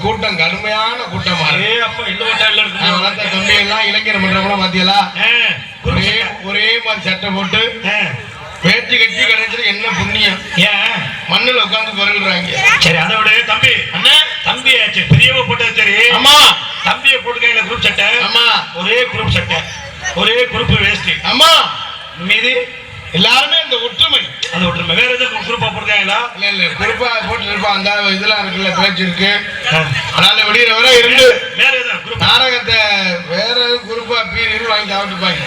கூட்டம் கடுமையான கூட்டமா இருக்கு. தம்பி எல்லாம் இளைஞர் மன்றம் மத்தியலா ஒரே மாதிரி சட்டை போட்டு வேட்டி கட்டி கிடைச்சது என்ன புண்ணியம். மண்ணுல உட்கார்ந்து குரல்றாங்க. சரி அதை விட தம்பி அண்ணா தம்பி பெரியவ போட்டது சரி. ஆமா தம்பியை போட்டுக்காங்க குரூப் சட்டை. ஆமா ஒரே குரூப் சட்டை ஒரே குரூப் வேஸ்ட். ஆமா மீது எல்லாருமே இந்த ஒற்றுமை அந்த ஒற்றுமை. வேற எதுவும் குரூப்பா போட்டுருக்காங்களா? இல்ல இல்ல குரூப்பா போட்டு இருப்பான். அந்த இதெல்லாம் இருக்குல்ல பேச்சு இருக்கு. அதனால வெளியில வர இருந்து வேற எதுவும் நாடகத்தை வேற குரூப்பா பீர் வாங்கி சாப்பிட்டுப்பாங்க.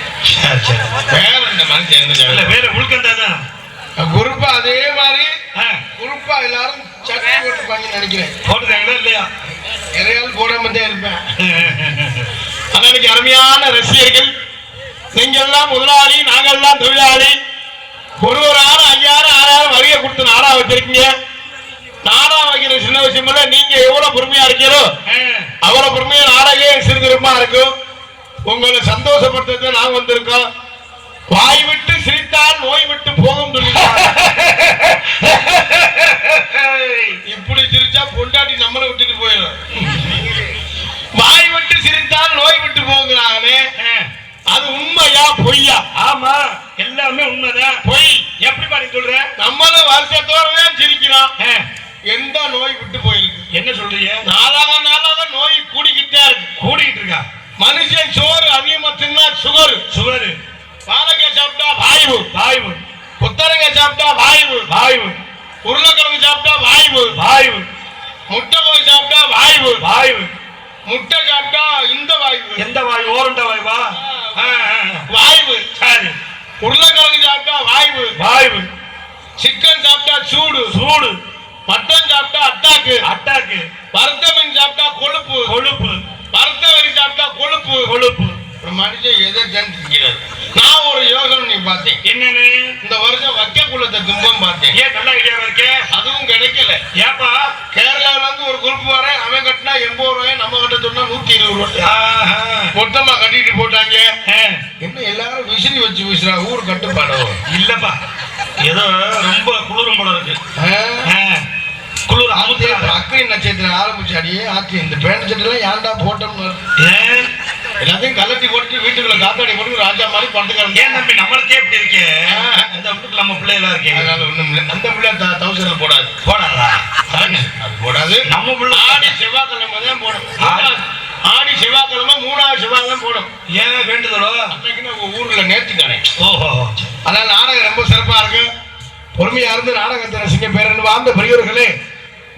வேற இந்த மனுஷன் வேற உள்கண்டா தான் குரூப்பா அதே மாதிரி குரூப்பா எல்லாரும் சட்டை போட்டுப்பாங்கன்னு நினைக்கிறேன். போட்டுருக்காங்களா இல்லையா? எதையாலும் போடாம தான் இருப்பேன். அன்னைக்கு அருமையான ரசிகர்கள் நீங்க எல்லாம் முதலாளி நாங்கெல்லாம் தொழிலாளி ஒரு 5000 6000 வரியை கொடுத்து நாடா வச்சிருக்கீங்க. நாடா வைக்கிற சின்ன விஷயம் இல்ல. நீங்க எவ்வளவு பொறுமையா இருக்கீங்களோ அவ்வளவு பொறுமையா நாடகே சிறுதிருமா இருக்கும். உங்களை சந்தோஷப்படுத்த நாங்க வந்திருக்கோம். வாய் விட்டு சிரித்தால் நோய் விட்டு போகும். இப்படி சிரிச்சா பொண்டாட்டி நம்மளை விட்டுட்டு போயிடும். வாய் விட்டு சிரித்தால் நோய் விட்டு போகிறாங்களே அது உண்மையா பொய்யா? ஆமா எல்லாமே உண்மைதான். பொய் எப்படி பாரு சொல்ற? நம்மளும் வருஷத்தோட சிரிக்கிறோம். எந்த நோய் விட்டு போயிருக்கு? என்ன சொல்றீங்க? நாளாக நோய் கூடிக்கிட்டே இருக்கு. கூடிக்கிட்டு இருக்கா? மனுஷன் சோறு அதிகமா தின்னா சுகர். பாலக்காய் சாப்பிட்டா வாய்வு. புத்தரங்காய் சாப்பிட்டா வாய்வு. உருளைக்கிழங்கு சாப்பிட்டா வாய்வு. முட்டை கோழி சாப்பிட்டா வாய்வு. முட்டை சாப்பிட்டா இந்த வாய்வு. எந்த வாய்வு? ஓரண்ட வாய்வா? வாய்வு. சரி. உருளைக்கிழங்கு சாப்பிட்டா வாய்வு. சிக்கன் சாப்பிட்டா சூடு. மட்டன் சாப்பிட்டா அட்டாக்கு. வறுத்த மீன் சாப்பிட்டா கொழுப்பு. வறுத்த வரி சாப்பிட்டா கொழுப்பு. மனுஷன் எதை தெரிஞ்சுக்கிறார்? நான் ஒரு யோசனை பார்த்தேன். என்னன்னு? இந்த வருஷம் வக்க குளத்தை துன்பம் பார்த்தேன். ஏன் நல்ல ஐடியாவா இருக்கே? அதுவும் கிடைக்கல. ஏப்பா கேரளாவில இருந்து ஒரு குரூப் வரேன். அவன் கட்டினா 80 ரூபாய், நம்ம கிட்ட சொன்னா 120 ரூபாய் மொத்தமா கட்டிட்டு போட்டாங்க. என்ன எல்லாரும் விசிறி வச்சு வீசுறா? ஊர் கட்டுப்பாடு இல்லப்பா. ஏதோ ரொம்ப குளிரும் போல இருக்கு. குளிர் அக்கறை நட்சத்திரம் ஆரம்பிச்சாடியே ஆச்சு. இந்த பேண்ட் சட்டெல்லாம் ஏன்டா போட்டோம்னு எல்லாத்தையும் கலட்டி போட்டு வீட்டுக்குள்ள காத்தாடி போட்டு ராஜா மாதிரி படுத்துக்காங்க. ஏன் தம்பி நம்மளுக்கே இப்படி இருக்கு? அந்த வீட்டுக்கு நம்ம பிள்ளைகளா இருக்கு. அதனால ஒண்ணும் இல்லை. அந்த பிள்ளை 1000 போடாதா? அது போடாது. நம்ம பிள்ளை ஆடி செவ்வாய்க்கிழமை தான் போடும். ஆடி செவ்வாய்க்கிழமை 3வது செவ்வாய் தான் போடும். ஏன் வேண்டுதலோ? அன்னைக்குன்னு ஊர்ல நேர்த்திக்கானே. ஓஹோ. அதனால நாடகம் ரொம்ப சிறப்பா இருக்கு. பொறுமையா இருந்து நாடகத்தை ரசிக்க பேரன் வாழ்ந்த பெரியவர்களே,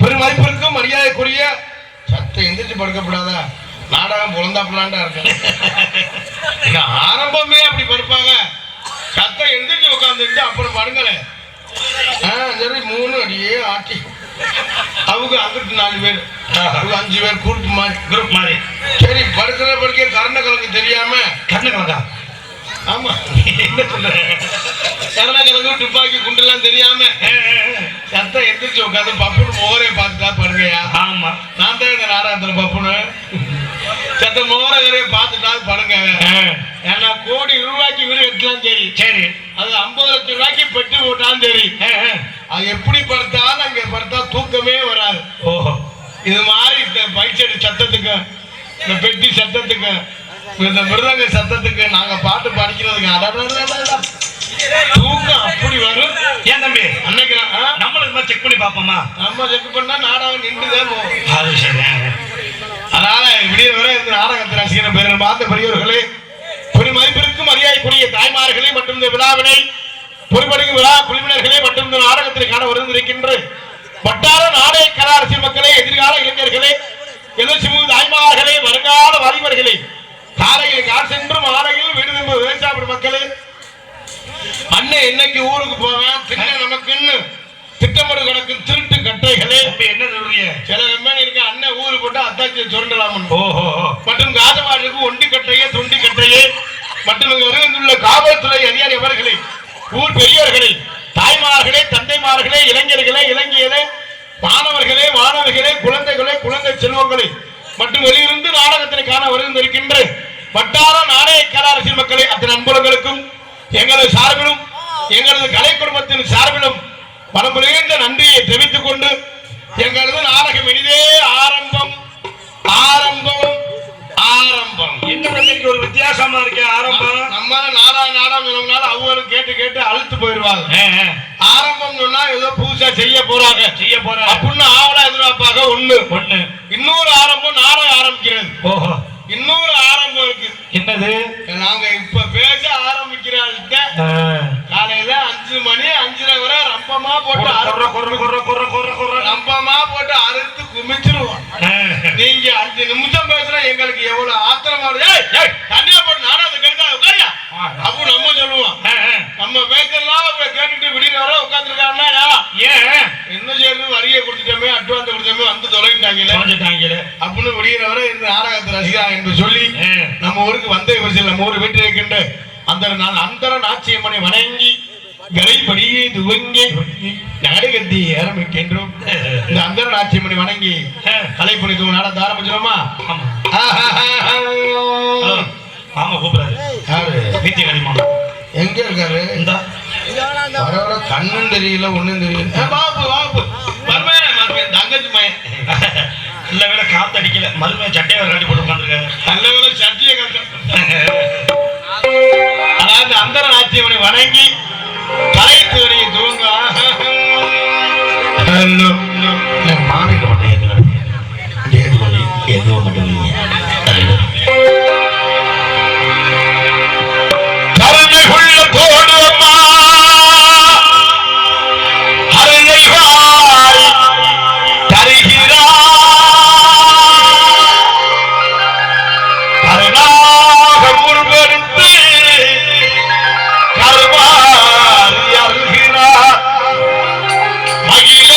பெருமதிப்பிற்கும் மரியாதைக்குரிய சத்தை எந்திரிச்சு படுக்கப்படாதா? நாடகம் புலந்தாப்பலாண்டா இருக்கு. ஆரம்பமே அப்படி படுப்பாங்க. சத்தை எந்திரிச்சு உட்காந்துட்டு அப்புறம் படுங்களே. சரி 3 அடியே ஆட்டி அவங்க அங்கிட்டு 4 பேர் 5 பேர் குரூப் மாதிரி சரி படுக்கிற கருணக்கிழங்கு தெரியாம கருணக்கிழங்கா? ஆமா என்ன சொல்ற? கருணக்கிழங்கு துப்பாக்கி குண்டுலாம் தெரியாம சத்தம் எந்திரிச்சு உட்காந்து பப்புனு மோரே பார்த்துட்டா படுக்கையா? ஆமா நான் தான் இந்த நாடகத்துல பப்புனு சத்த மோரகரையை பார்த்துட்டா படுங்க. ஏன்னா கோடி ரூபாய்க்கு வீடு கட்டலாம் சரி. அது 50 லட்சம் ரூபாய்க்கு பெட்டு போட்டாலும் சரி. அது எப்படி படுத்தாலும் அங்க படுத்தா தூக்கமே வராது. ஓஹோ. இது மாதிரி இந்த பைச்சடி சத்தத்துக்கு இந்த பெட்டி சத்தத்துக்கு இந்த மிருதங்க சத்தத்துக்கு நாங்க பாட்டு படிக்கிறதுக்கு தூக்கம் அப்படி வரும். ஏன் தம்பி அன்னைக்கு நம்மளுக்கு செக் பண்ணி பாப்போமா? நம்ம செக் பண்ணா நாடகம் நின்றுதான் போகும். அது சரி. அதனால விடிய வரை இந்த நாடகத்தை ரசிக்கிற பேர் பார்த்த பெரியவர்களே, பெருமதிப்பிற்கும் மரியாதைக்குரிய தாய்மார்களே மற்றும் இந்த விழாவினை பொறுப்படைக்கும் விழா குழுவினர்களே மற்றும் இந்த நாடகத்தில் காண வருந்திருக்கின்ற வட்டார நாடக கலா அரசியல் மக்களே, எதிர்கால இளைஞர்களே, எழுச்சிமிகு தாய்மார்களே, வருங்கால வாலிபர்களே, காலையில் கால் சென்று மாலையில் வீடு திரும்ப விவசாய மக்களே, அண்ணன் என்னைக்கு ஊருக்கு போவேன் தின்ன நமக்குன்னு திட்டமிடு கிடக்கும் திருட்டு கட்டைகளே. என்ன சொல்றீங்க? சில வெம்மான் இருக்க அண்ணன் ஊருக்கு போட்டா அத்தாச்சி சுரண்டலாம் மற்றும் காதவாடுக்கு ஒண்டி கட்டையே தொண்டி கட்டையே மற்றும் வருகின்றுள்ள காவல்துறை அதிகாரி அவர்களே, ஊர் பெரியவர்களே, தாய்மார்களே, தந்தைமார்களே, இளைஞர்களே, இளைஞர்களே, மாணவர்களே, குழந்தைகளே, குழந்தை செல்வங்களே மற்றும் வெளியிருந்து நாடகத்தினை காண வருகின்ற வட்டார நாடக கலா அரசியல் மக்களே, அத்தனை அன்புலங்களுக்கும் எங்களது சார்பிலும் எங்களது கலை குடும்பத்தின் சார்பிலும் மனமுறைந்த நன்றியை தெரிவித்துக் கொண்டு எங்களது நாடகம் இனிதே ஆரம்பம் இன்னைக்கு ஒரு வித்தியாசமா இருக்கு ஆரம்பம். நம்ம நாடகம் சொன்னோம்னால அவங்களும் கேட்டு கேட்டு அழுத்து போயிருவாங்க. ஆரம்பம் சொன்னா ஏதோ புதுசா செய்ய போறாங்க அப்படின்னு ஆவலா எதிர்பார்ப்பாங்க. ஒண்ணு இன்னொரு ஆரம்பம் நாடகம் ஆரம்பிக்கிறது. ஓஹோ, இன்னொரு ஆரம்பம் இருக்கு. என்னது? நாங்க இப்ப பேச ஆரம்பிக்கிறாள்கிட்ட காலையில 5 மணி 5:30 வரை ரம்பமா போட்டு ரம்பமா போட்டு அறுத்து குமிச்சிருவோம். நீங்க 5 நிமிஷம் பேசுற எங்களுக்கு எவ்வளவு ஆத்திரமா இருக்கு. தனியா போட்டு நாடகத்தை கேட்க உட்காரியா அப்போ நம்ம சொல்லுவோம். நம்ம பேசலாம் கேட்டுட்டு விடிய வர உட்காந்துருக்காங்களா ஏன் என்ன செய்யறது, வரியை கொடுத்துட்டோமே அட்வான்ஸ் கொடுத்தோமே வந்து தொலைஞ்சிட்டாங்களே அப்படின்னு விடிகிற வரை இந்த நாடகத்தை ரசிகா என்று சொல்லி நம்ம ஊருக்கு வந்த வரிசையில் நம்ம ஊர் வீட்டில் இருக்கின்ற அந்த நாச்சியம்மனை வணங்கி கலைப்படியை துவங்கி நாடகத்தை ஆரம்பிக்கின்றோம். இந்த அந்த நாச்சியம்மனை வணங்கி கலைப்படி நாடகத்தை ஆரம்பிச்சிடோமா? ஆமா, கூப்பிடாரு. வீட்டு கனிமா எங்க இருக்காரு? இந்த வர கண்ணும் தெரியல ஒண்ணும் தெரியல. பாப்பு தங்கச்சி மயன் நல்ல வேலை காத்து அடிக்கல. மறுமையை சட்டையை கட்டி போட்டு உட்காந்துருக்காரு. நல்ல வேலை சட்டியை அதாவது அந்த நாச்சியம்மனை வணங்கி கலைத்துறையை துவங்க மாநில எதுவும் மட்டும் கருணைக்குள்ள கோடுமா அருளை வாய் தருகிறார் கருணாக முருகெடுத்து கருமாறி அருகிறார் மகிழ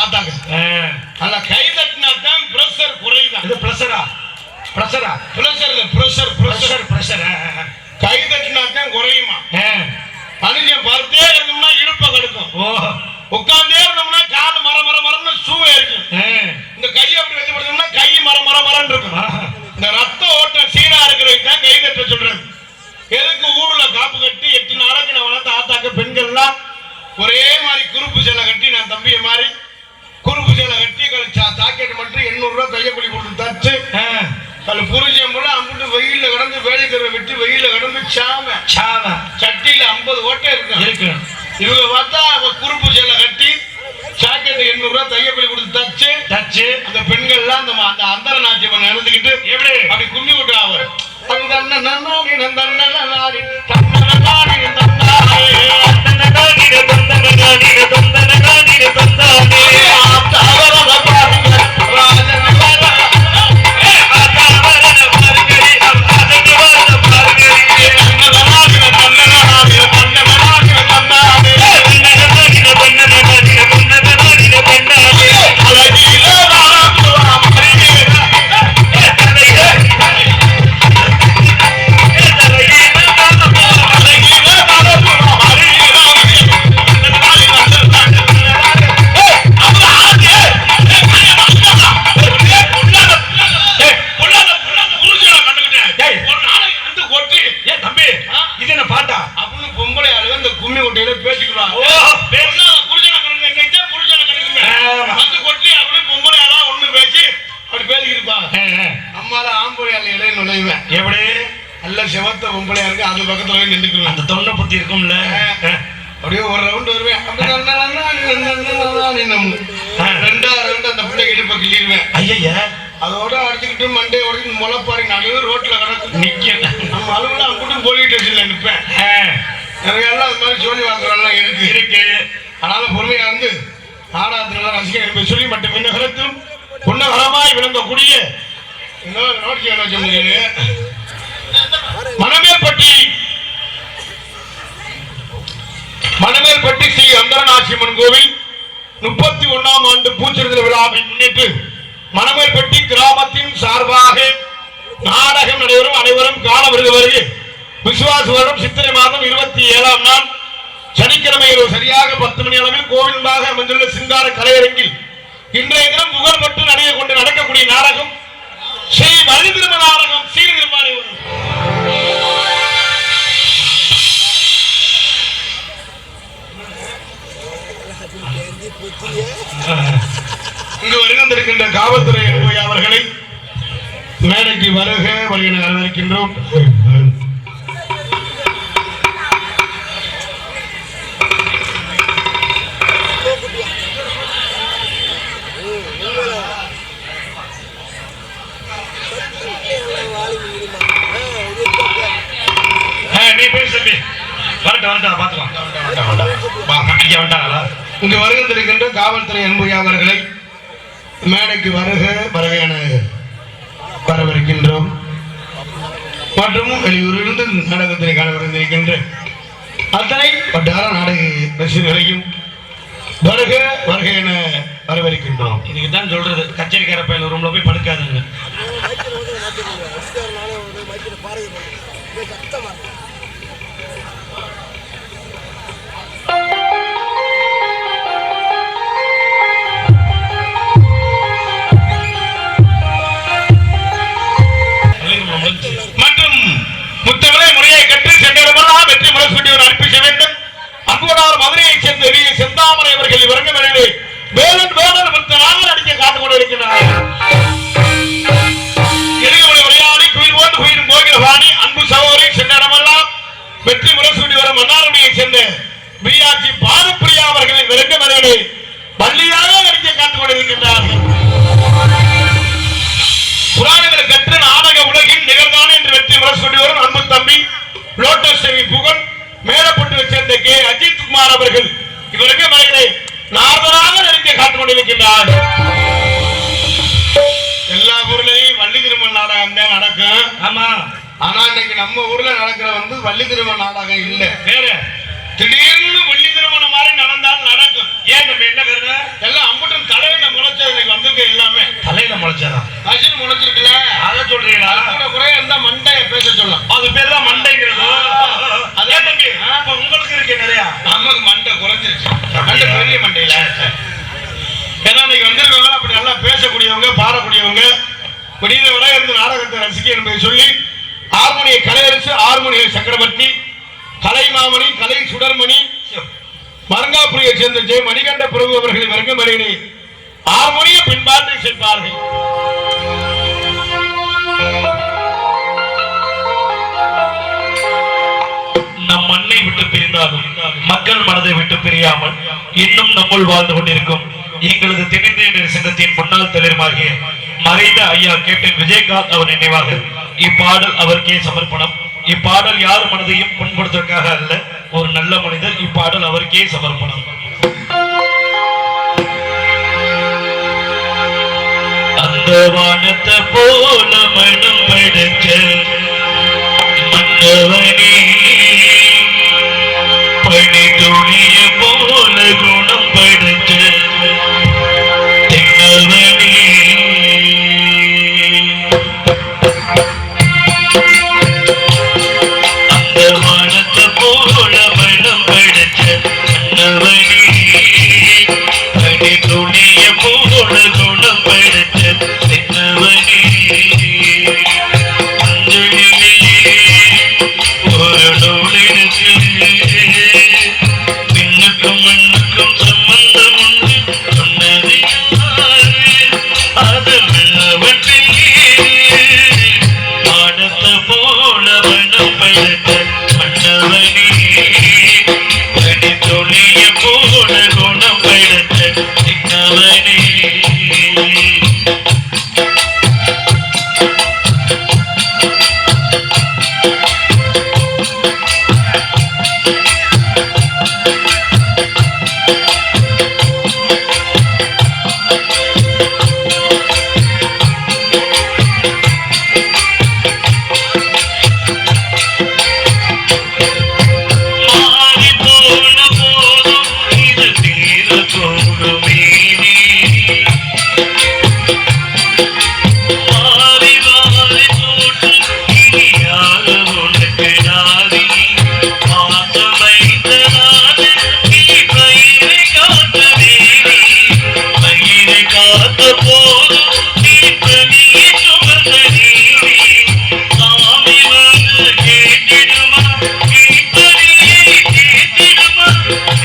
ஆத்தாங்க அல்ல கை தட்டினா தான் பிரஷர் குறையுதான். இது பிரஷரா பிரஷரா பிரஷர் இல்ல பிரஷர் பிரஷர் பிரஷர் கை தட்டினா தான் குறையுமா. மனுஷன் படுத்தே இருந்தோம்னா இடுப்ப கெடுக்கும். உட்கார்ந்தே இருந்தோம்னா காது மர மர மரம்னு சூவை இருக்கும். இந்த கையை அப்படி வச்சு படுத்தோம்னா கை மர மர மரன்னு இருக்கும். இந்த ரத்த ஓட்டம் சீரா இருக்கிறதுக்கு தான் கை தட்ட சொல்றது. எதுக்கு ஊர்ல காப்பு கட்டி 8 நாளைக்கு நான் வளர்த்த ஆத்தாக்க பெண்கள்லாம் ஒரே மாதிரி குறுப்பு சேலை கட்டி, நான் தம்பிய மாதிரி குறுப்பு சேலை கட்டி ஜாக்கெட் மட்டும் 800 ரூபாய் தையக்கூலி கொடுத்து தச்சு அது புரிஜம் போல அம்பிட்டு வெயில கிடந்து வேலைக்கிற விட்டு வெயில கிடந்து சாம சட்டியில 50 ஓட்டை இருக்கு. இவங்க பார்த்தா குறுப்பு சேலை கட்டி ஜாக்கெட் 800 ரூபாய் தையக்கூலி கொடுத்து தச்சு அந்த பெண்கள்லாம் அந்த அந்தர நாட்டியம் நடந்துக்கிட்டு எப்படி அப்படி கும்மி விட்டு அவர் செவத்த பொம்பளையா இருக்கு. அது பக்கத்துல போய் நின்றுக்குவேன். அந்த தொண்டை புத்தி இருக்கும்ல, அப்படியே ஒரு ரவுண்ட் வருவேன். 2வது ரவுண்ட் அந்த பிள்ளைக்கு இடுப்ப கிள்ளிடுவேன். ஐயா அதோட அடிச்சுக்கிட்டு மண்டே உடச்சு முளைப்பாரு நடுவு ரோட்ல கிடக்கு நிக்க. நம்ம அலுவலாம் அங்கிட்டும் போலீஸ் ஸ்டேஷன்ல நிற்பேன். நிறைய எல்லாம் அது மாதிரி சொல்லி வாங்குறோம்லாம் இருக்கு. அதனால பொறுமையா இருந்து நாடகத்துல ரசிகர்கள் சொல்லி மட்டும் இந்த கருத்தும் பொன்னகரமாய் விளங்கக்கூடிய மணமேல்பட்டி ஸ்ரீ அந்தரநாச்சியம்மன் கோவில் 31ஆம் ஆண்டு பூச்செறிதல் விழாவை முன்னிட்டு மணமேல்பட்டி கிராமத்தின் சார்பாக நாடகம் நடைபெறும். அனைவரும் கால வருகிறது. விசுவாச வருடம் சித்திரை மாதம் 27ஆம் நாள் சனிக்கிழமை சரியாக 10 மணி அளவில் கோவில் முன்பாக அமைந்துள்ள சிங்கார கலையரங்கில் இன்றைய தினம் புகழ்பட்டு நடையை கொண்டு நடக்கக்கூடிய நாடகம் ஸ்ரீ வள்ளி திருமண நாடகம் சீர்திருமாலை. இங்கு வருகின்றிருக்கின்ற காவல்துறை அவர்களை மேடைக்கு வருக வருகிற வரவேற்கின்றோம். இங்கு வருகின்றிருக்கின்ற காவல்துறை அன்புயா அவர்களை மேடைக்கு வருக வருக என வரவிருக்கின்றோம். மற்றும் வெளியூரிலிருந்து நாடகத்தினை காண வருகின்ற அத்தனை வட்டார நாடக ரசிகர்களையும் வருக வருக என வரவேற்கின்றோம். இதுக்கு தான் சொல்றது, கச்சேரிக்கார பையன் ரூம்ல போய் படுக்காதுங்க. மற்றும் முத்தவரை முறையை கற்று சென்றவரெல்லாம் வெற்றி முரசூட்டியவர் அனுப்பிக்க வேண்டும். அன்போடார் மதுரையைச் சேர்ந்த செந்தாமரை அவர்கள் இவரங்க மேலே வேலன் வேலன் நாங்கள் அடிக்க காத்து கொண்டு இருக்கிறார். எதிர்கொலை விளையாடி குயில் போன்று குயிலும் கோகிலவாணி அன்பு சகோதரி சென்றவரெல்லாம் வெற்றி முரசூட்டி வரும் மன்னாரமையைச் சேர்ந்த பிஆர்ஜி பாரப்பிரியா அவர்களின் இவரங்க மேலே பள்ளியாக அடிக்க காத்து கொண்டு இருக்கின்றார்கள். புராணங்களை கற்று நாடக உலகின் நிகழ்கான என்று வெற்றி முரசூட்டி வரும் அன்பு தம்பி லோட்டஸ் புகழ் மேலப்பட்டு சேர்ந்த கே அஜித் குமார் அவர்கள் இவருக்கு மகளை நார்மலாக நடிக்க காத்துக் கொண்டிருக்கின்றார். எல்லா ஊர்லயும் வள்ளி திருமண நாடகம் தான் நடக்கும். ஆமா, ஆனா இன்னைக்கு நம்ம ஊர்ல நடக்கிற வள்ளி திருமண நாடகம் இல்ல, வேற திடீர்னு வள்ளி திருமணம் மாதிரி நடந்தால் நடக்கும். ஏன் நம்ம என்ன கருது எல்லாம் ஏன்னா இன்னைக்கு வந்திருக்கவங்க அப்படி நல்லா பேசக்கூடியவங்க, பாடக்கூடியவங்க, விடிய விட இருந்து நாடகத்தை ரசிக்க என்பதை சொல்லி ஹார்மோனிய கலையரசு, ஹார்மோனிய சக்கரவர்த்தி, கலைமாமணி, கலை சுடர்மணி, மருங்காபுரியை சேர்ந்த ஜெய மணிகண்ட பிரபு அவர்களின் வர்க்கமறையினை ஹார்மோனிய பின்பாட்டை செய்வார்கள். நம் மண்ணை விட்டு பிரிந்தாலும் மக்கள் மனதை விட்டு பிரியாமல் இன்னும் நம்முள் வாழ்ந்து கொண்டிருக்கும் எங்களது தென்னிந்திய சங்கத்தின் முன்னாள் தலைவராகிய மறைந்த ஐயா கேப்டன் விஜயகாந்த் அவர் நினைவாக இப்பாடல் அவருக்கே சமர்ப்பணம். இப்பாடல் யார் மனதையும் புண்படுத்துவதற்காக அல்ல, ஒரு நல்ல மனிதர். இப்பாடல் அவருக்கே சமர்ப்பணம். அந்த வானத்தை போல மனம் படைச்ச மன்னவனே, பனி துணிய போல குணம் படைச்ச தென்னவனே, அந்த வானத்தை போல மனம் படைச்ச மன்னவனே, பனி துணிய போல குணம் படைச்ச தென்னவனே, அஞ்சலிலே ஒரு நூலினுக்கு பின்னுக்கும் மண்ணுக்கும் சம்பந்தம் உண்டு சொன்னது யாரு? அது வானத்தை போல மனம் படைத்த மன்னவனே, பனி துணிய போல குணம் படைத்த தென்னவனே. மாறி போன போதும் இது தீர போடுமே, மாறி மாறி போட்டு இனி யாரு உனக்கு நாதி, மாசம் வைத்ததாது நீ பயிரை காத்த வேணி, பயிரை காத்த போதும் நீ பணியை சுமந்த நீதி, சாமி வந்து கேட்டிடுமா கேட்பறியை கேட்டிடுமா,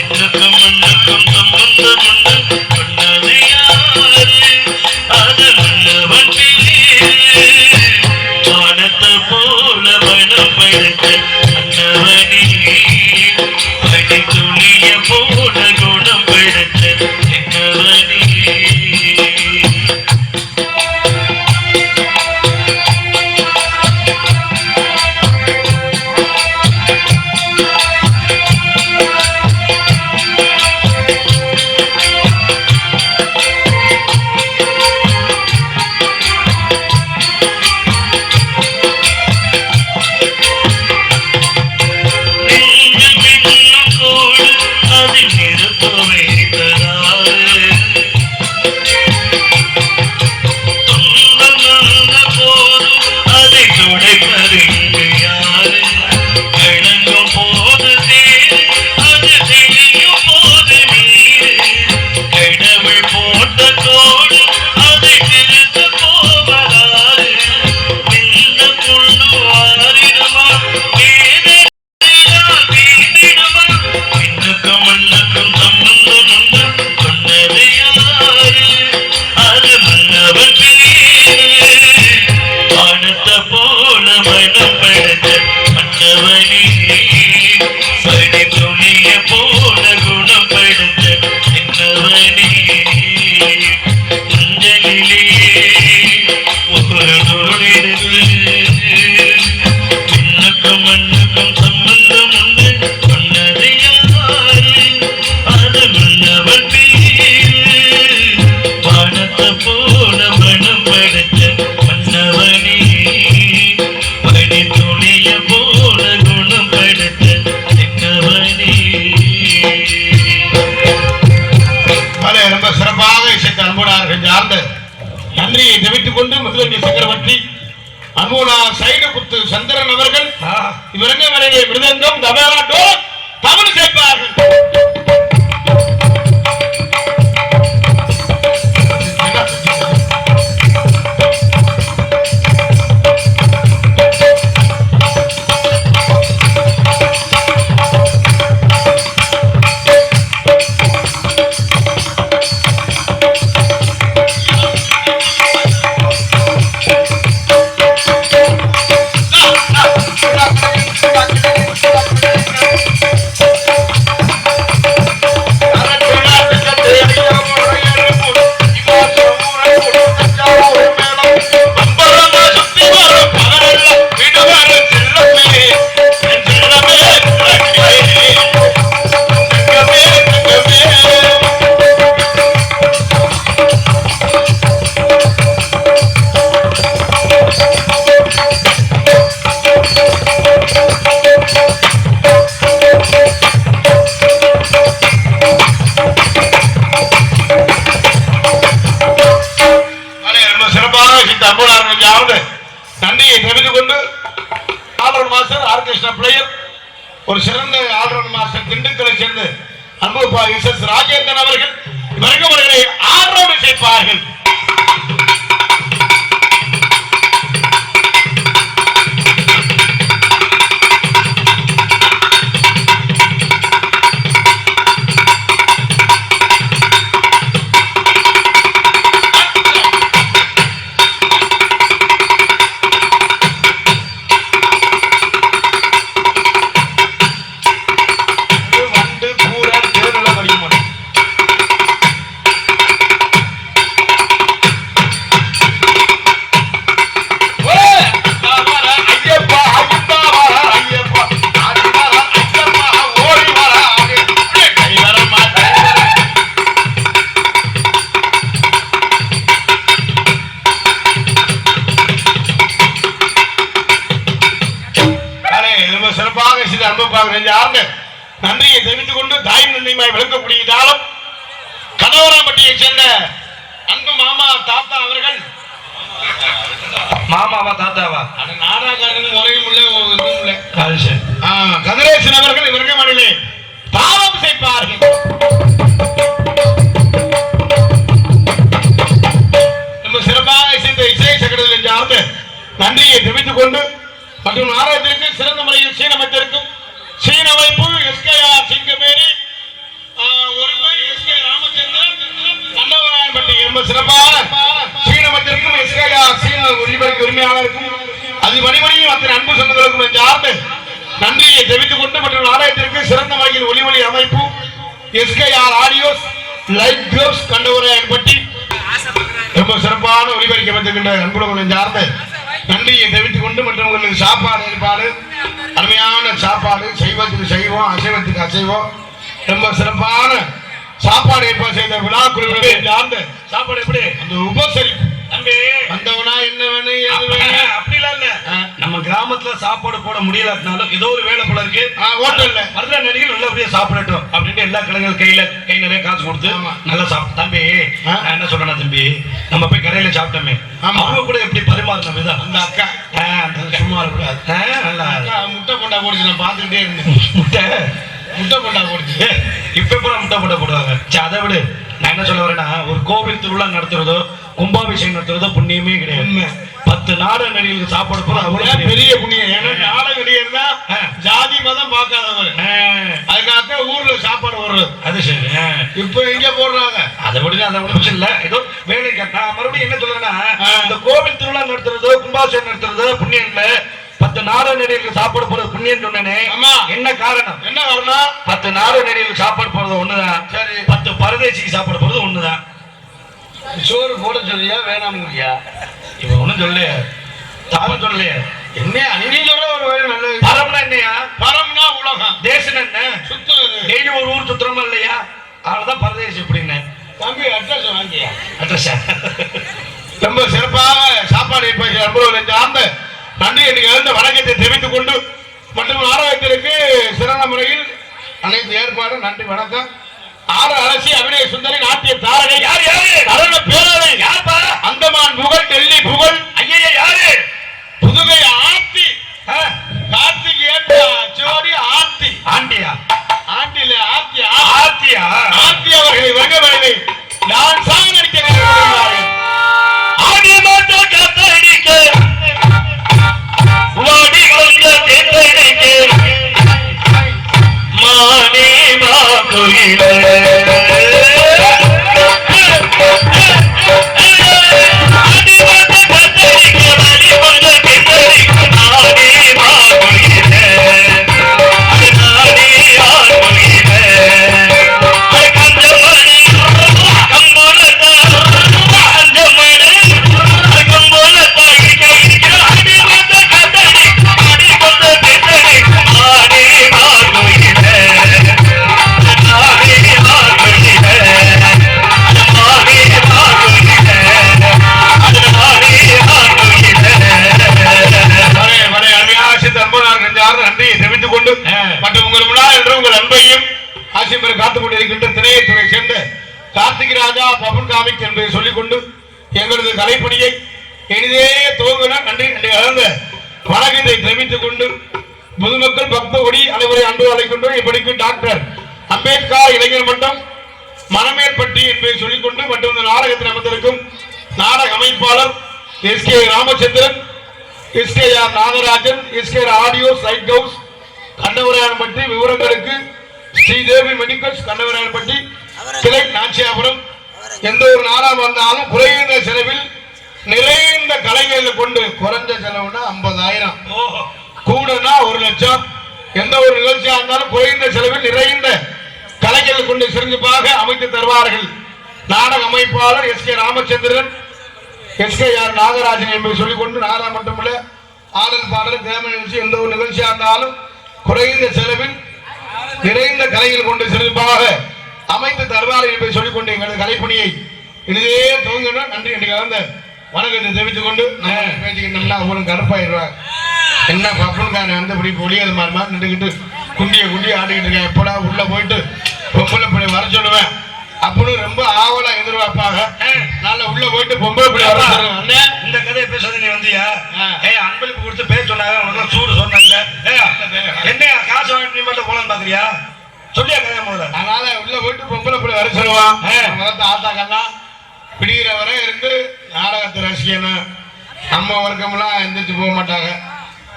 என்னக்கும் மண்ணுக்கும் சம்பந்தம் உண்டு சொன்னது யாரு? அது மன்னவன் பேரு. வானத்தை போல மனம் படைத்த மன்னவனே, பனி துணிய போல குணம் படைத்த தென்னவனே. நெஞ்சில் மின்னும் கோடு அதில் நெருப்பு வைத்ததாறு, துன்பம் வந்த போதும் அதை துடைப்பது இங்கு யாரு? கிளங்கும் போது தேரு, அது தெளியும் போது நீரு, கடவுள் போட்ட கோடு அதை திருத்த போவதாறு? நின்ற புல்லு வாரிடுமா, வேதனையால் வீழ்ந்திடுமா, மின்னுக்கும் மண்ணுக்கும் சம்பந்தம் உண்டு சொன்னது யாரு? அது மன்னவன் பேரு. வானத்தை போல மனம் படைத்த மன்னவனே, பனி துணிய போல குணம் படைத்த தென்னவனே, அஞ்சலிலே ஒரு நூலினுக்கு பின்னுக்கும் மண்ணுக்கும் சம்பந்தம் உண்டு சொன்னது யாரு? அது மன்னவன் பேரு. வானத்தை போல மனம் படைத்த மன்னவனே, பனி துணிய போல குணம் படைத்த தென்னவனே. பல ரொம்ப சிறப்பாக இசைத்த அன்புடார்கள் சார்ந்த நன்றியை தெரிவித்துக் கொண்டு முதலமை சக்கரவர்த்தி அன்புலா சைடு குத்து சந்திரன் அவர்கள் இவரங்கமரையை மிருதங்கம் தபேலா டோல் தமிழ் சேர்ப்பார்கள். அன்பனாவது நன்றியை தெரிவித்துக் கொண்டு all round master R Krishna player ஒரு சிறந்த ஆல்ரவுண்ட் மாஸ்டர் திண்டுக்கலை சேர்ந்து அன்பு எஸ் ராஜேந்திரன் அவர்கள் அவர்களை ஆல்ரவுண்ட் செய்வார்கள். நன்றியை தெரிவித்துக் கொண்டு தாய் நன்றிமாய் விளக்கக்கூடிய காலம் கனவராம்பட்டியை சேர்ந்த அன்பு மாமா தாத்தா அவர்கள் மாமாவா தாத்தாவா நாடாக்காரர்கள் முறையும் கதிரேசன் அவர்கள் இவர்கள் மணிலே தாளம் செய்ப்பார்கள். நம்ம சிறப்பாக இசைந்த இசை சக்கரத்தில் சார்ந்து நன்றியை தெரிவித்துக் கொண்டு மற்றும் நாடகத்திற்கு சிறந்த முறையில் சீனமைத்திருக்கும் சீனமைப்பு எஸ்கேஆர் சிங்கமேரி ஒருமை எஸ்கே ராமச்சந்திரன் கண்டவராயன்பட்டி என்ப சிறப்பான சீனமைத்திற்கும் எஸ்கேஆர் சீன ஒலிபரப்பு உரிமையாளருக்கும் அது மணிமணியும் அத்தனை அன்பு சொந்தங்களுக்கும் சார்ந்து நன்றியை தெரிவித்துக் கொண்டு மற்றும் நாடகத்திற்கு சிறந்த முறையில் ஒலி அமைப்பு SKR audios light clubs Kandavarayanpatti ரொம்ப சிறப்பான ஒலிபரப்பு அமைத்திருக்கின்ற அன்புடன் சார்ந்து நன்றியை தெரிவித்துக் கொண்டு மற்றும் உங்களுக்கு சாப்பாடு ஏற்பாடு அருமையான சாப்பாடு சைவத்துக்கு சைவம் அசைவத்துக்கு அசைவம் ரொம்ப சிறப்பான சாப்பாடு ஏற்பாடு செய்த விழா குழுவினரை சார்ந்த சாப்பாடு எப்படி அந்த உபசரிப்பு வந்தவனா என்ன வேணும் அப்படிலாம் இல்ல நம்ம கிராமத்துல சாப்பாடு போட முடியலனாலும் ஏதோ ஒரு வேலை போல இருக்கு ஹோட்டல்ல வர்ற நடிகர்கள் நல்லபடியா சாப்பிடட்டும் அப்படின்ட்டு எல்லா கலைஞர்கள் கை நிறைய காசு கொடுத்து நல்லா சாப்பிட்டு தம்பி நான் என்ன சொல்றேன்னா தம்பி நம்ம போய் கடையில சாப்பிட்டோமே அவங்க கூட எப்படி பரிமாறின விதம் அந்த அக்கா சும்மா இருக்கக்கூடாது நல்லா முட்டை போண்டா போடுச்சு நான் பார்த்துக்கிட்டே இருந்தேன் முட்டை போண்டா போடுச்சு இப்ப பூரா முட்டை போண்டா போடுவாங்க அதை விடு நான் என்ன சொல்ல வரேன்னா ஒரு கோவில் திருவிழா நடத்துறதோ கும்பாபிஷேகம் நடத்துறதோ புண்ணியமே கிடையாது. 10 நாடக நடிகர்களுக்கு சாப்பாடு போற அவ்வளவு பெரிய புண்ணியம். ஏன்னா நாடக நடிகர் தான் ஜாதி மதம் பார்க்காதவர், அதுக்காக ஊர்ல சாப்பாடு வர்றது. அது சரி. இப்ப எங்க போடுறாங்க அதை விட அதை ஒன்றும் இல்லை, ஏதோ வேலை கேட்டா. மறுபடியும் என்ன சொல்றேன்னா இந்த கோவில் திருவிழா நடத்துறதோ கும்பாபிஷேகம் நடத்துறதோ புண்ணியம் இல்லை, 10 நாடக நடிகர்களுக்கு சாப்பாடு போறது புண்ணியம் சொன்னேனே. என்ன காரணம்? என்ன காரணம்? 10 நாடக நடிகர்களுக்கு சாப்பாடு போறது ஒண்ணுதான், சரி 10 பரதேசிக்கு சாப்பாடு போறது ஒண்ணுதான். சோறு போட சொல்லியா வேணாம்யா? இவன் ஒண்ணும் சொல்லலையே, தப்ப சொல்லலையே. என்ன நீ சொல்ற ஒரு வேலை நல்லது. பரம்னா என்னையா? பரம்னா உலகம், தேசம் என்ன சுத்துறது, டெய்லி ஒரு ஊர் சுத்துறோமா இல்லையா, அவ்வளவுதான் பரதேசி. எப்படின்னு தம்பி அட்ரஸ் வாங்கியா? அட்ரஸா? ரொம்ப சிறப்பாக சாப்பாடு சார்ந்த நன்றி என்று எழுந்த வணக்கத்தை தெரிவித்துக் கொண்டு மற்றும் நாடகத்திற்கு சிறந்த முறையில் அனைத்து ஏற்பாடும் நன்றி வணக்கம். ஆறு அரசி அபிநய சுந்தரி நாட்டிய தாரகை யார் யாரு அருண பேரவை யார் அந்தமான் புகழ் டெல்லி புகழ் ஐயா யாரு புதுகை ஆர்த்தி கார்த்திக் ஏற்றா ஜோடி ஆர்த்தி ஆண்டியா ஆண்டில ஆர்த்தியா ஆர்த்தியா ஆர்த்தி அவர்களை வங்கவரை நான் சாங் நடிக்க விரும்புகிறார்கள். ஆடி மாட்டா காத்தடிக்க வாடி வந்த தேத்தடிக்க மானே மாகுயிலே காத்துக் கொண்டிருக்கின்ற திரையத்துறை சேர்ந்த கார்த்திக் ராஜா பபன் காமிக் என்பதை சொல்லிக் கொண்டு எங்களது கலைப்பணியை இனிதே துவங்கினா நன்றி கலந்த வணக்கத்தை தெரிவித்துக் கொண்டு பொதுமக்கள் பக்த ஒடி அனைவரை அன்பு அழைக்கின்ற இப்படிக்கு டாக்டர் அம்பேத்கர் இளைஞர் மன்றம் மணமேற்பட்டி என்பதை சொல்லிக்கொண்டு மற்றும் இந்த நாடகத்தில் அமர்ந்திருக்கும் நாடக அமைப்பாளர் S K Ramachandran, S K R Nagarajan, S K audio side house Kannavarayanpatti, விவரங்களுக்கு ஸ்ரீதேவி மெடிக்கல்ஸ் கண்ணவராயன்பட்டி, கிளை நாச்சியாபுரம். எந்த ஒரு நாடாக வந்தாலும் குறைந்த செலவில் நிறைந்த கலைஞர்களை கொண்டு குறைஞ்ச செலவுனா 50,000, கூடனா 1,00,000. எந்த ஒரு நிகழ்ச்சியா இருந்தாலும் குறைந்த செலவில் நிறைந்த கலைஞர்களை கொண்டு சிறப்பாக அமைத்து தருவார்கள். நாடக அமைப்பாளர் S K Ramachandran, S K R Nagarajan என்பதை சொல்லிக்கொண்டு நாடகம் மட்டுமல்ல ஆடல் பாடல் கிராம நிகழ்ச்சி எந்த ஒரு நிகழ்ச்சியா இருந்தாலும் குறைந்த செலவில் நிறைந்த கலைகள் கொண்டு சிறப்பாக அமைத்து தருவார்கள் என்பதை சொல்லிக்கொண்டு எங்களது கலைப்பணியை இனிதே துவங்கினா நன்றி என்று கலந்த வணக்கத்தை தெரிவித்துக் கொண்டு பேசிக்கிட்டோம்னா அவங்களும் கருப்பாயிடுவாங்க. என்ன பப்புனுக்கான வந்து இப்படி ஒளியது மாதிரி நின்றுக்கிட்டு குண்டிய ஆடிக்கிட்டு இருக்கேன், எப்படா உள்ள போயிட்டு பொம்பளை பிள்ளை வர சொல்லுவேன் அப்படின்னு ரொம்ப ஆவலா எதிர்பார்ப்பாங்க. நாளை உள்ள போயிட்டு பொம்பளை பிள்ளை வர சொல்லுவேன். இந்த கதையை பேசுறது நீ வந்தியா? அன்பளிப்பு கொடுத்து பேச சொன்னாங்க, உனக்கு சூடு சொன்னல என்ன காசு வாங்கிட்டு நீ மட்டும் போலான்னு பாக்குறியா? சொல்லியா கதையா முதல்ல. அதனால உள்ள போயிட்டு பொம்பளை பிள்ளை வர சொல்லுவான். ஆத்தாக்கெல்லாம் பிடிக்கிற வரை இருந்து நாடகத்தை ரசிக்கணும். நம்ம வர்க்கம்லாம் எந்திரிச்சு போக மாட்டாங்க.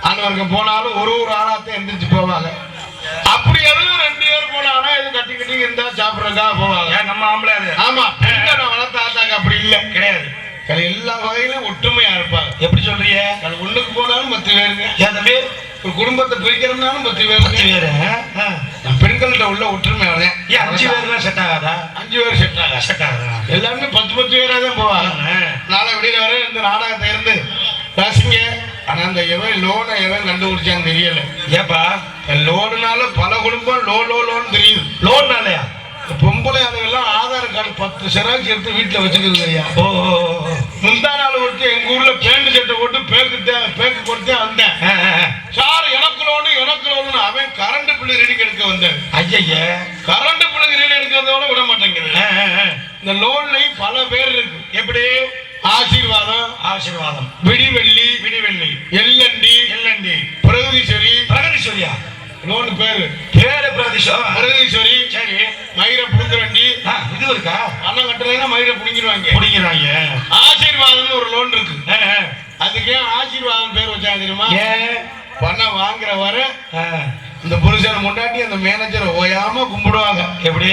அந்த வர்க்கம் போனாலும் ஒரு ஆளாத்தையும் எந்திரிச்சு போவாங்க. அப்படி எதுவும் 2 பேர் போனாலும் இது கட்டி இருந்தா சாப்பிட்றதுக்காக போவாங்க. நம்ம ஆம்பளை ஆமா, பெண்களை வளர்த்த ஆத்தாங்க அப்படி இல்லை, கிடையாது. எல்லா வகையிலும் ஒற்றுமையா இருப்பாங்க. எப்படி சொல்றீங்க? ஒண்ணுக்கு போனாலும் 10 பேருங்க. ஏன் தம்பி? ஒரு குடும்பத்தை பிரிக்கிறோம்னாலும் 10 பேரு. பெண்கள்கிட்ட உள்ள ஒற்றுமை. 5 பேர்லாம் செட் ஆகாதா? 5 பேர் செட் ஆகாதா? எல்லாருமே 10 பேரா தான் போவாங்க. நாளை வெளியில வர இந்த நாடகத்தை இருந்து ரசிங்க. ஆனா அந்த எவன் லோனை எவன் கண்டுபிடிச்சான்னு தெரியல. ஏப்பா லோனுனால பல குடும்பம் லோன் தெரியுது. லோன்னாலயா? பொம்பளை ஆளுகள்லாம் ஆதார் கார்டு 10 செராக்ஸ் எடுத்து வீட்டுல வச்சுக்கிறது ஐயா. முந்தா நாள் ஒருத்தி எங்க ஊர்ல பேண்ட் சட்டை போட்டு பேக்கு கொடுத்தே வந்தேன். சார் எனக்கு லோனு அவன் கரண்ட் பிள்ளை ரெடி எடுக்க வந்தேன். ஐயா, கரண்ட் பிள்ளை ரெடி எடுக்க வந்தவன விட மாட்டேங்குது. இந்த லோன்லயும் பல பேர் இருக்கு. எப்படி? ஆசீர்வாதம், விடிவெள்ளி, எல்என்டி, பிரகதீஸ்வரியா லோன் பேரு பிரகதீஸ்வரி. சரி, மயிரை புடுங்குறண்டி இது இருக்கா? பணம் கட்டுறதுன்னா மயிரை புடிங்கிடுவாங்க. ஆசீர்வாதம்னு ஒரு லோன் இருக்கு. அதுக்கு ஆசீர்வாதம் பேர் வச்சா தெரியுமா? பணம் வாங்குற வர இந்த புருஷன் முன்னாடி அந்த மேனேஜரை ஓயாம கும்பிடுவாங்க. எப்படி?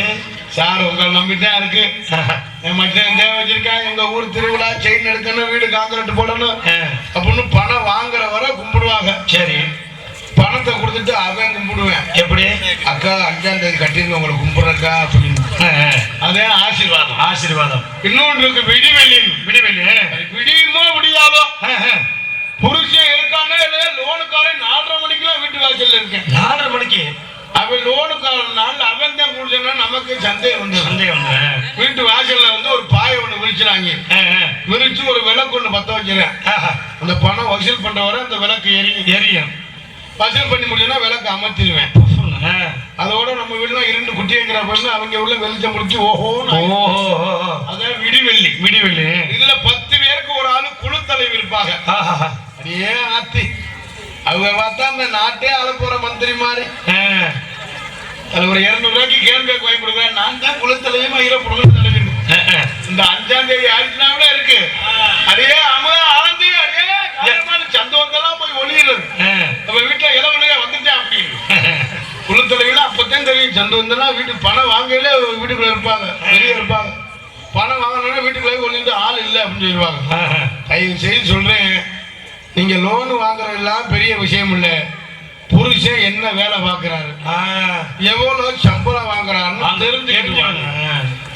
சார் உங்களை நம்பித்தான் இருக்கு, என் மச்சான் தேவை வச்சிருக்கா, எங்க ஊர் திருவிழா, செயின் எடுக்கணும், வீடு காங்கிரீட் போடணும் அப்படின்னு பணம் வாங்குற வர கும்பிடுவாங்க. சரி, பணத்தை கொடுத்துட்டு அவன் கும்பிடுவேன். எப்படி? அக்கா 5ஆம் தேதி கட்டிருந்து உங்களை கும்பிடுறக்கா அப்படின்னு. அதே ஆசீர்வாதம். இன்னொன்று இருக்கு விடிவெள்ளி. விடியுமோ விடியாதோ புருஷன் இருக்கானே இல்லையா, லோனுக்காரன் 4:30 மணிக்கெல்லாம் வீட்டு வாசல்ல இருக்கேன். 4:30 மணிக்கு அவன் லோனுக்காரன் அவன் தான் குடிச்சா நமக்கு சந்தேகம் வந்து வீட்டு வாசல்ல வந்து ஒரு பாயை ஒண்ணு விரிச்சுறாங்க. விரிச்சு ஒரு விளக்கு ஒண்ணு பத்த வச்சிருக்கேன். அந்த பணம் வசூல் பண்ற வரை அந்த விளக்கு எரியும். வசூல் பண்ணி முடியும்னா விளக்கு அமர்த்திடுவேன். அதோட நம்ம வீட்டுல 2 குட்டி வைக்கிற பொண்ணு அவங்க உள்ள வெளிச்சம் முடிச்சு ஓஹோ. அதான் விடிவெள்ளி. இதுல 10 பேருக்கு ஒரு ஆளு குழு தலைவி இருப்பாங்க. அப்படியே ஆத்தி அவங்க பார்த்தா அந்த நாட்டே ஆள போற மந்திரி மாதிரி. அது ஒரு 200 ரூபாய்க்கு கேள்வி வாங்கி கொடுக்குறேன். நான் தான் குழு தலைவியுமா ஈரப்படுவேன் தலைவி. இந்த 5ஆம் தேதி ஆயிடுச்சுனாவில இருக்கு. அதே ஆனந்தி சந்தோஷம் போய் ஒளியிறது. நம்ம வீட்டுல இளவனையா வந்துட்டேன் அப்படின்னு குழு தலைவில அப்பதான் தெரியும். சந்தோஷம் வீட்டுக்கு பணம் வாங்கல வீட்டுக்குள்ள இருப்பாங்க, வெளியே இருப்பாங்க. பணம் வாங்கணும்னா வீட்டுக்குள்ள ஒளிந்து ஆள் இல்லை அப்படின்னு சொல்லுவாங்க. தயவு செய்து சொல்றேன், நீங்க லோன் வாங்குறதெல்லாம் பெரிய விஷயம் இல்ல. புருஷன் என்ன வேலை பார்க்கிறாரு, எவ்வளவு சம்பளம் வாங்குறாருன்னு தெரிஞ்சுக்கிட்டு.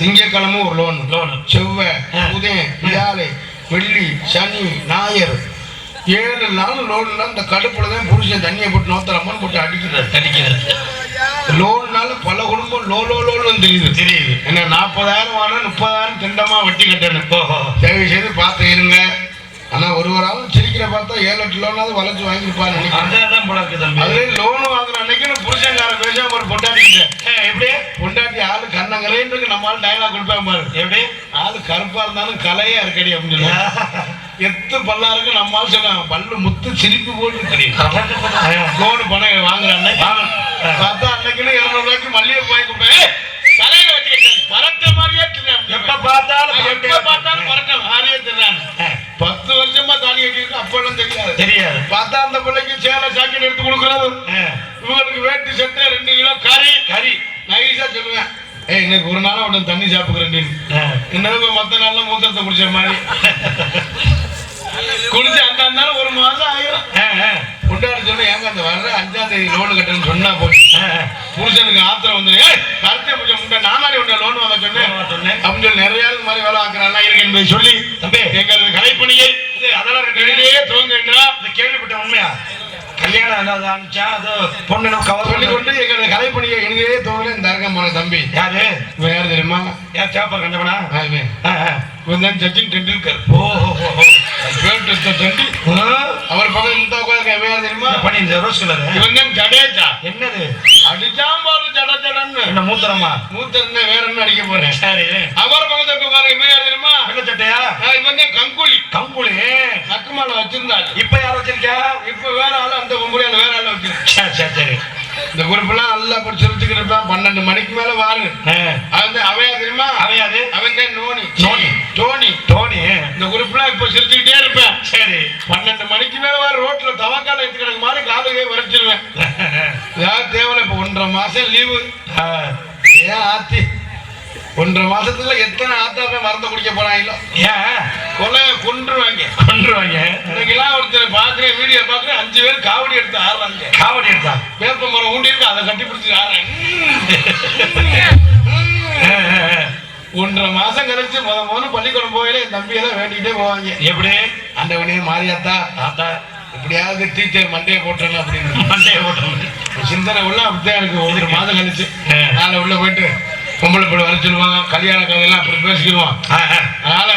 திங்கக்கிழமை ஒரு லோன், செவ்வாய், புதன், வியாழை, வெள்ளி, சனி, ஞாயிறு 7 நாள் லோன்னா இந்த கடுப்புலதான் புருஷன் தண்ணியை போட்டு நோத்தரம்மன் போட்டு அடிக்கிறது. லோன்னால பல குடும்பம் லோன்னு தெரியுது. என்ன 40,000 வாங்க 30,000 திண்டமா வட்டி கட்டணும். தயவு செய்து பார்த்து இருங்க. ஆனா ஒருவராலும் சிரிக்கிற பார்த்தா 7-8 லோனாவது வளைச்சு வாங்கிருப்பாரு. அதுல லோன் வாங்குற அன்னைக்கு புருஷன்காரன் பேசாம ஒரு பொண்டாட்டிக்கிட்டேன். எப்படி? பொண்டாட்டி ஆளு கண்ணங்களேன்னு நம்ம ஆள் டைலாக் கொடுப்பாங்க பாரு. எப்படி? ஆளு கருப்பா இருந்தாலும் கலையா இருக்கடி அப்படின்னு சொல்லி எத்து பல்லா இருக்கு நம்ம சொன்னாங்க பல்லு முத்து சிரிப்பு போட்டு தெரியும் லோனு பணம் வாங்குறாங்க பார்த்தா அன்னைக்குன்னு 200 ரூபாய்க்கு மல்லிகை போய் கொடுப்பேன் தலையில வச்சுக்கிட்டேன் பரட்ட மாதிரியே எப்ப பார்த்தாலும் பரட்ட மாதிரியே தெரியாங்க 10 வருஷமா தாலி கட்டிருக்கு அப்பெல்லாம் தெரியாது பார்த்தா அந்த பிள்ளைக்கு சேலை சாக்கின்னு எடுத்து கொடுக்கறது இவங்களுக்கு வேட்டி சட்டை 2 கிலோ கறி நைஸா சொல்லுவேன் இன்னைக்கு ஒரு நாள் உடனே தண்ணி சாப்பிடுறேன் இன்னும் மத்த நாள்ல மூத்திரத்தை குடிச்ச மாதிரி குடிச்சு அந்த ஒரு மாசம் ஆயிரும் கொண்டாடி சொன்ன ஏங்க அந்த வர்ற 5ஆம் தேதி லோனு கட்டணும்னு சொன்னா போச்சு புருஷனுக்கு ஆத்திரம் வந்து கருத்தை முட்டை நானாடி உண்ட லோன் வாங்க சொன்னேன் அப்படின்னு சொல்லி நிறைய மாதிரி வேலை ஆக்குறாங்க இருக்கு என்பதை சொல்லி எங்களது கலைப்பணியை அதெல்லாம் துவங்குன்றா கேள்விப்பட்ட உண்மையா கல்யாணம் ஆரம்பிச்சா அது பொண்ணு சொல்லி கொண்டு எங்களது கலைப்பணியை எங்களே துவங்க இந்த அரங்கமான தம்பி யாரு யாரு தெரியுமா யார் சேப்பர் கண்டவனா சச்சின் டெண்டுல்கர் அவர் பக்கத்துல தெரியுமா ரோஸ் கலர் இவன் ஜடேஜா என்னது அடிச்சாம் பாரு ஜட ஜடன்னு என்ன மூத்திரமா மூத்திரம் வேற என்ன அடிக்க போறேன் சரி அவர் பக்கத்துல இவன் தெரியுமா வெள்ள சட்டையா இவன் கங்குலி நக்குமால வச்சிருந்தாரு இப்ப யார் வச்சிருக்கா இப்ப வேற ஆளு அந்த பொம்பளையால வேற ஆளு வச்சிருக்கேன் சரி இந்த குறிப்பு எல்லாம் நல்லா படிச்சு வச்சுக்கிட்டு 12 மணிக்கு மேல வாரு அவையா தெரியுமா அவையாது அவன் டோனி இந்த குறிப்பு எல்லாம் இப்ப சிரிச்சுக்கிட்டே இருப்பேன் சரி 12 மணிக்கு மேல வாரு ரோட்ல தவக்கால எடுத்து கிடக்கு மாதிரி காலையே வரைச்சிருவேன் ஏதாவது தேவையில்ல இப்ப 1.5 மாசம் லீவு ஏன் ஆத்தி 1.5 மாசத்துல எத்தனை ஆத்தாட்ட மறந்து குடிக்க போறாங்களோ கொலை கொன்றுவாங்க இன்னைக்கெல்லாம் ஒருத்தர் பாக்குறேன் வீடியோ பாக்குறேன் 5 பேர் காவடி எடுத்து ஆடுறாங்க காவடி எடுத்தா வேப்ப மரம் ஊண்டி இருக்கு அதை கட்டி பிடிச்சி ஆடுறாங்க 1.5 மாசம் கழிச்சு முதல்ல பள்ளிக்கூடம் போயில என் தம்பியெல்லாம் வேண்டிக்கிட்டே போவாங்க எப்படி அண்டவனே மாரியாத்தா ஆத்தா எப்படியாவது டீச்சர் மண்டையை போட்டுறேன் அப்படின்னு மண்டையை போட்டுறேன் சிந்தனை உள்ள அப்படித்தான் இருக்கு 1 மாதம் கழிச்சு நாளை உள்ள போயிட்டு பொம்பளை பிள்ளை வர சொல்லுவாங்க கல்யாண கதையெல்லாம் அப்படி பேசிக்கிடுவான் அதனால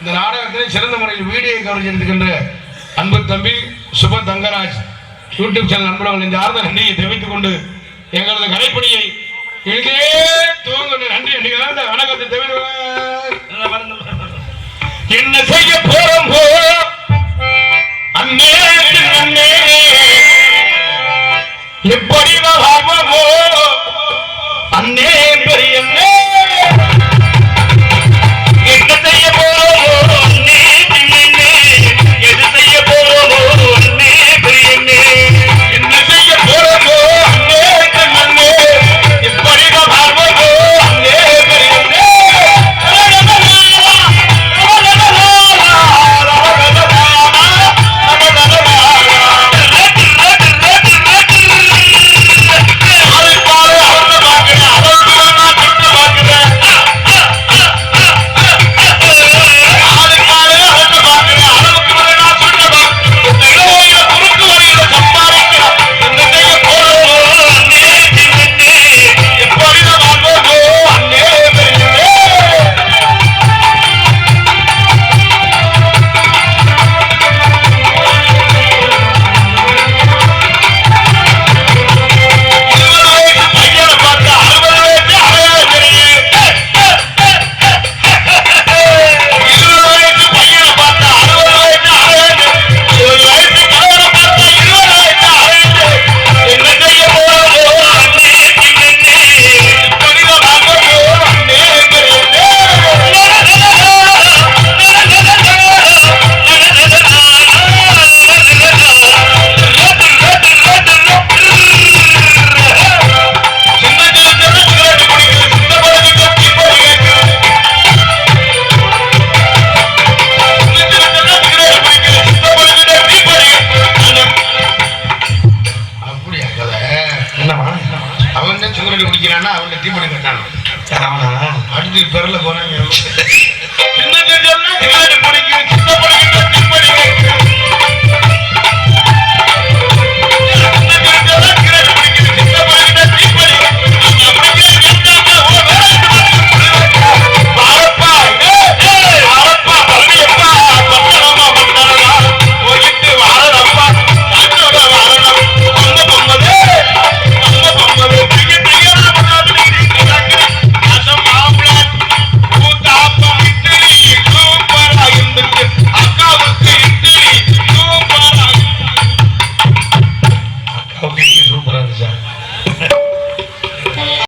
இந்த நாடகத்திலே சிறந்த முறையில் வீடியோ கவரேஜ் எடுத்துக்கின்ற அன்பு தம்பி சுப தங்கராஜ் யூடியூப் சேனல் நண்பர்கள் இந்த ஆர்ந்த நன்றியை தெரிவித்துக் கொண்டு எங்களது கலைப்பணியை இங்கே துவங்க நன்றி வணக்கத்தை தவிர என்ன செய்ய போறோம் அண்ணே எப்படி வாழ்வோ அண்ணே பெரிய